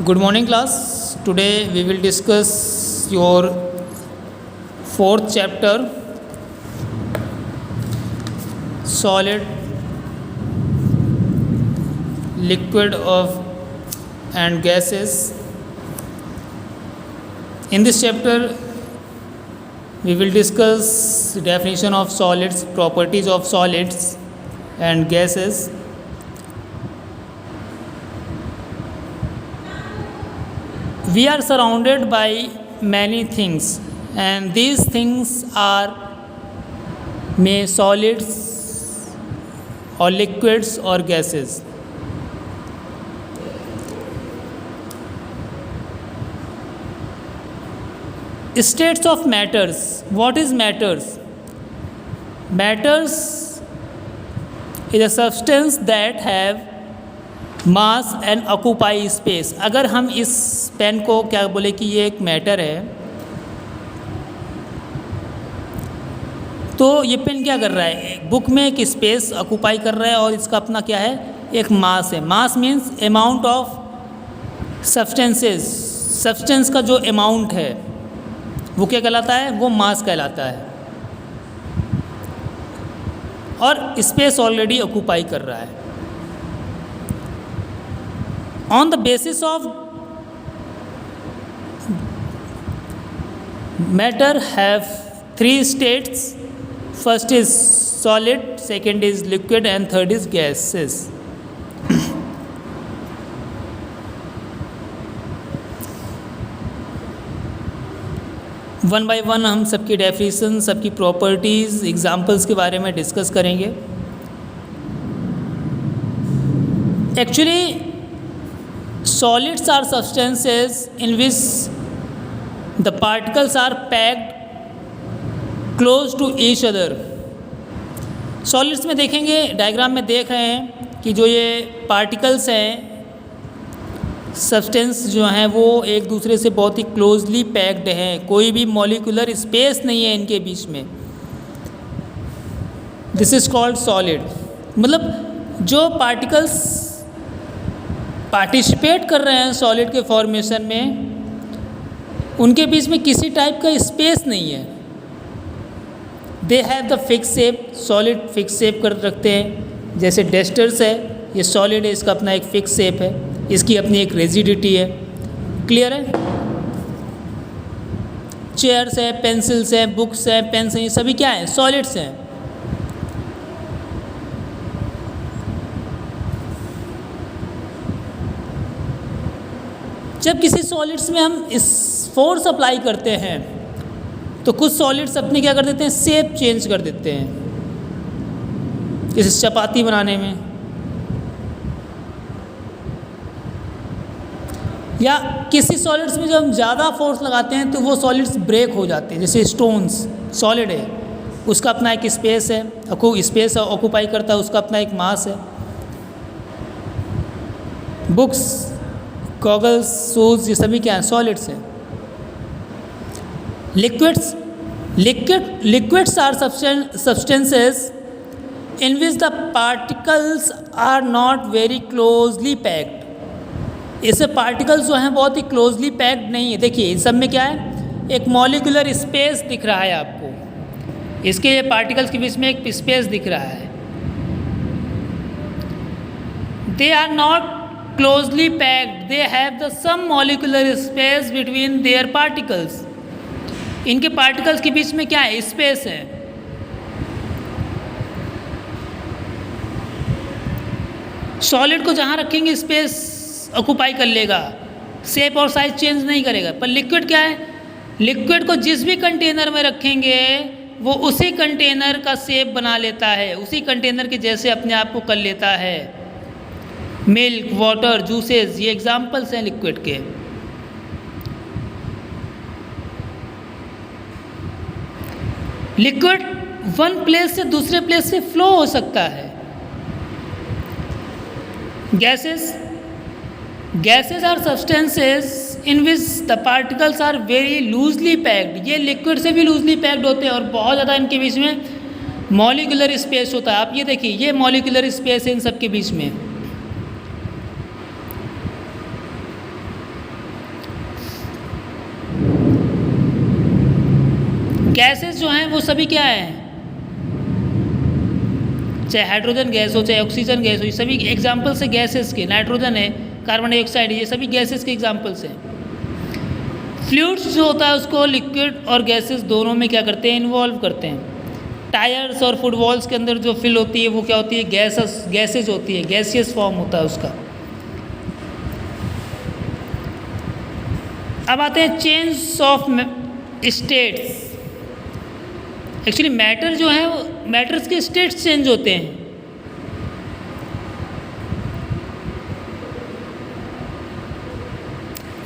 Good morning, class. Today we will discuss your fourth chapter, solid, liquid of and gases. In this chapter, we will discuss definition of solids, properties of solids and gases. We are surrounded by many things, and these things are may solids or liquids or gases. States of matters. What is matters? Matters is a substance that have mass and occupy space. अगर हम इस pen को क्या बोले कि ये एक matter है, तो ये पेन क्या कर रहा है, बुक में एक स्पेस ऑक्यूपाई कर रहा है और इसका अपना क्या है, एक मास है. Mass means amount of substances. Substance का जो अमाउंट है वो क्या कहलाता है, वो मास कहलाता है. और स्पेस ऑलरेडी ऑक्यूपाई कर रहा है. On the basis of matter have three states. First is solid, second is liquid and third is gases. One by one हम सबकी डेफिनेशन, सबकी प्रॉपर्टीज़, एग्जाम्पल्स के बारे में डिस्कस करेंगे. Actually solids are substances in which the particles are packed close to each other. Solids में देखेंगे, diagram में देख रहे हैं कि जो ये पार्टिकल्स हैं, सब्सटेंस जो हैं, वो एक दूसरे से बहुत ही क्लोजली पैक्ड हैं. कोई भी मॉलिक्यूलर स्पेस नहीं है इनके बीच में. This is called solid. मतलब जो पार्टिकल्स पार्टिसिपेट कर रहे हैं सॉलिड के फॉर्मेशन में, उनके बीच में किसी टाइप का स्पेस नहीं है. They have the fix shape. Solid fix shape कर रखते हैं. जैसे डस्टर्स है, ये सॉलिड है, इसका अपना एक फिक्स शेप है, इसकी अपनी एक रिजिडिटी है. क्लियर है. चेयर्स है, पेंसिल्स हैं, बुक्स हैं, पेन्स हैं, ये सभी क्या हैं, सॉलिड्स हैं. जब किसी सॉलिड्स में हम इस फोर्स अप्लाई करते हैं तो कुछ सॉलिड्स अपने क्या कर देते हैं, शेप चेंज कर देते हैं. जैसे चपाती बनाने में, या किसी सॉलिड्स में जब हम ज़्यादा फोर्स लगाते हैं तो वो सॉलिड्स ब्रेक हो जाते हैं. जैसे स्टोन्स, सॉलिड है, उसका अपना एक स्पेस है, स्पेस ऑक्यूपाई करता है, उसका अपना एक मास है. बुक्स, गॉगल्स, शूज़, ये सभी क्या हैं, सॉलिड्स हैं. Liquids are substances in which the particles are not very closely packed. इससे पार्टिकल्स जो हैं बहुत ही क्लोजली पैक्ड नहीं है. देखिए इन सब में क्या है, एक मॉलिक्यूलर स्पेस दिख रहा है आपको. इसके पार्टिकल्स के बीच में एक स्पेस दिख रहा है. They are not closely packed, they have the some molecular space between their particles. इनके पार्टिकल्स के बीच में क्या है, स्पेस है. सॉलिड को जहाँ रखेंगे स्पेस ऑक्यूपाई कर लेगा, शेप और साइज चेंज नहीं करेगा. पर लिक्विड क्या है, लिक्विड को जिस भी कंटेनर में रखेंगे वो उसी कंटेनर का शेप बना लेता है, उसी कंटेनर के जैसे अपने आप को कर लेता है. मिल्क, वाटर, जूसेस, ये एग्जाम्पल्स हैं लिक्विड के. लिक्विड वन प्लेस से दूसरे प्लेस से फ्लो हो सकता है. Gases are substances in which the particles are very loosely packed. ये लिक्विड से भी लूजली पैक्ड होते हैं और बहुत ज़्यादा इनके बीच में मॉलिक्यूलर स्पेस होता है. आप ये देखिए, ये मॉलिक्यूलर स्पेस है इन सब के बीच में. गैसेस जो हैं वो सभी क्या हैं, चाहे हाइड्रोजन गैस हो चाहे ऑक्सीजन गैस हो, ये सभी एग्जाम्पल्स है गैसेस के। नाइट्रोजन है, कार्बन डाइऑक्साइड है, ये सभी गैसेस के एग्जाम्पल्स हैं। फ्लूइड्स जो होता है उसको लिक्विड और गैसेस दोनों में क्या करते हैं, इन्वॉल्व करते हैं। टायर्स और फुटबॉल्स के अंदर जो फिल होती है वो क्या होती है, गैसेस होती है, गैसियस फॉर्म होता है उसका। अब आते हैं change of states. Actually matter जो है वो मैटर्स के स्टेट्स चेंज होते हैं।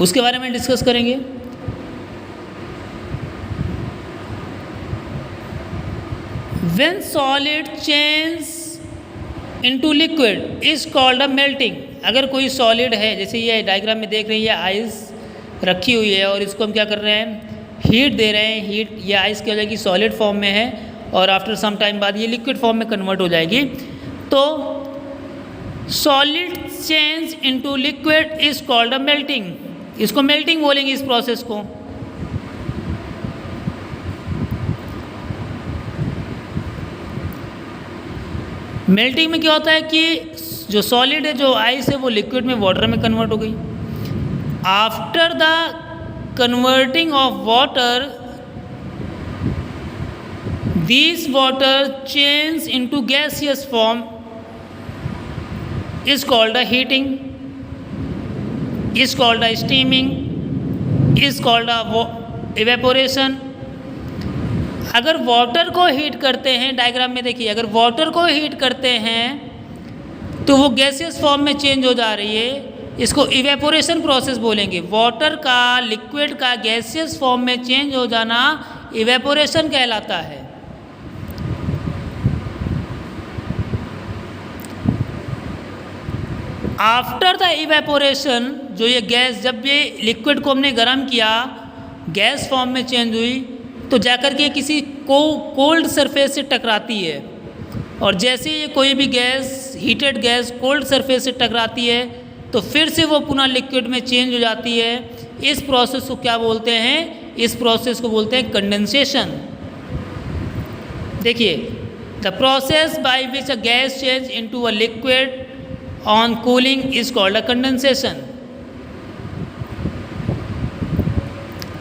उसके बारे में डिस्कस करेंगे। When solid change into liquid is called a melting। अगर कोई सॉलिड है, जैसे ये डायग्राम में देख रही है आइस रखी हुई है और इसको हम क्या कर रहे हैं, हीट दे रहे हैं। हीट ये आइस की हो जाएगी, सॉलिड फॉर्म में है और आफ्टर सम टाइम बाद ये लिक्विड फॉर्म में कन्वर्ट हो जाएगी। तो solid change into liquid is called a melting. इसको मेल्टिंग बोलेंगे इस प्रोसेस को। मेल्टिंग में क्या होता है कि जो सॉलिड है, जो आइस है, वो लिक्विड में वाटर में कन्वर्ट हो गई। After the converting of water, these water change into gaseous form is called a heating, is called a steaming, is called a evaporation। अगर वाटर को हीट करते हैं, डायग्राम में देखिए, अगर वाटर को हीट करते हैं तो वो गैसियस फॉर्म में चेंज हो जा रही है, इसको इवेपोरेशन प्रोसेस बोलेंगे। वाटर का लिक्विड का गैसियस फॉर्म में चेंज हो जाना इवेपोरेशन कहलाता है। आफ्टर द इवेपोरेशन, जो ये गैस, जब ये लिक्विड को हमने गर्म किया, गैस फॉर्म में चेंज हुई, तो जाकर के किसी कोल्ड सरफेस से टकराती है। और जैसे ये कोई भी gas, heated gas cold surface से टकराती है तो फिर से वो पुनः लिक्विड में चेंज हो जाती है। इस प्रोसेस को क्या बोलते हैं, इस प्रोसेस को बोलते हैं कंडेंसेशन। देखिए, the process by which a gas change into a liquid on cooling is called a condensation.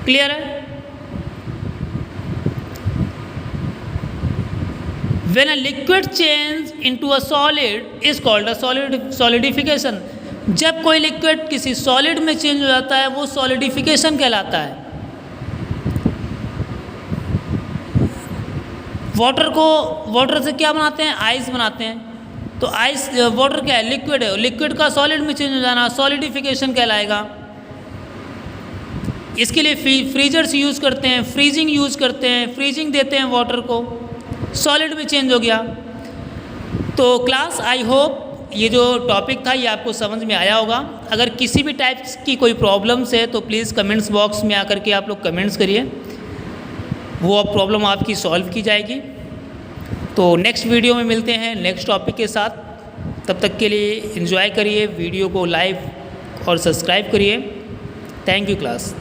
Clear है? When a liquid change into a solid is called a solidification। जब कोई लिक्विड किसी solid में change हो जाता है वो solidification कहलाता है। वाटर से क्या बनाते हैं, आइस बनाते हैं। तो आइस, वाटर क्या है, लिक्विड है, लिक्विड का सॉलिड में चेंज हो जाना सॉलिडिफिकेशन कहलाएगा। इसके लिए फ्रीजर्स यूज़ करते हैं, फ्रीजिंग यूज़ करते हैं, फ्रीजिंग देते हैं वाटर को, सॉलिड में चेंज हो गया। तो क्लास, आई होप ये जो टॉपिक था ये आपको समझ में आया होगा। अगर किसी भी टाइप की कोई प्रॉब्लम्स है तो प्लीज़ कमेंट्स बॉक्स में आकर के आप लोग कमेंट्स करिए, वो प्रॉब्लम आपकी सॉल्व की जाएगी। तो नेक्स्ट वीडियो में मिलते हैं नेक्स्ट टॉपिक के साथ। तब तक के लिए एंजॉय करिए, वीडियो को लाइक और सब्सक्राइब करिए। Thank you class.